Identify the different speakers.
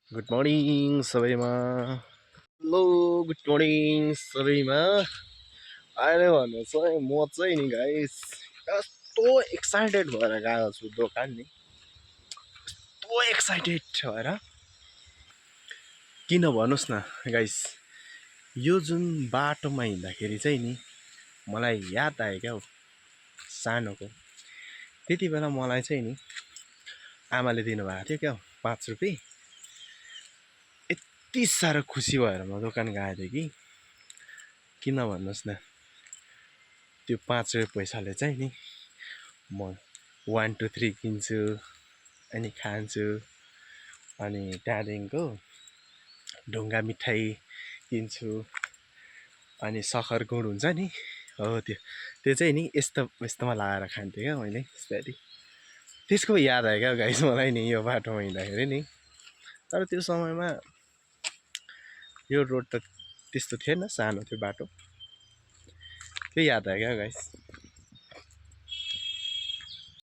Speaker 1: Good morning सबैमा। Hello good morning सबैमा। अहिले भन्नुहोस् है, म चाहिँ नि गाइस कस्तो एक्साइटेड भएर गएको छु दोकान नि। कस्तो एक्साइटेड भएर किन भन्नुहोस् न गाइस, यो जुन बाटोमा हिँड्दाखेरि चाहिँ नि मलाई याद आयो क्या हो सानोको। त्यति बेला मलाई चाहिँ नि आमाले दिनुभएको थियो क्या हो 5 रुपियाँ। यति साह्रो खुसी भएर म दोकान गएको थिएँ कि किन भन्नुहोस् न, त्यो 5 रुपियाँ पैसाले चाहिँ नि म 1 2 3 किन्छु अनि खान्छु। अनि त्यहाँदेखिको ढुङ्गा मिठाई किन्छु। अनि सक्खर गुड हुन्छ नि, हो त्यो चाहिँ नि यस्तोमा लगाएर खान्थेँ क्या मैले बिस्तारै। त्यसको याद आयो क्या गाइस मलाई नि यो बाटोमा हिँड्दाखेरि नि। तर त्यो समयमा यो रोड त त्यस्तो थिएन, सानो थियो बाटो। त्यो याद आयो क्या गाइस।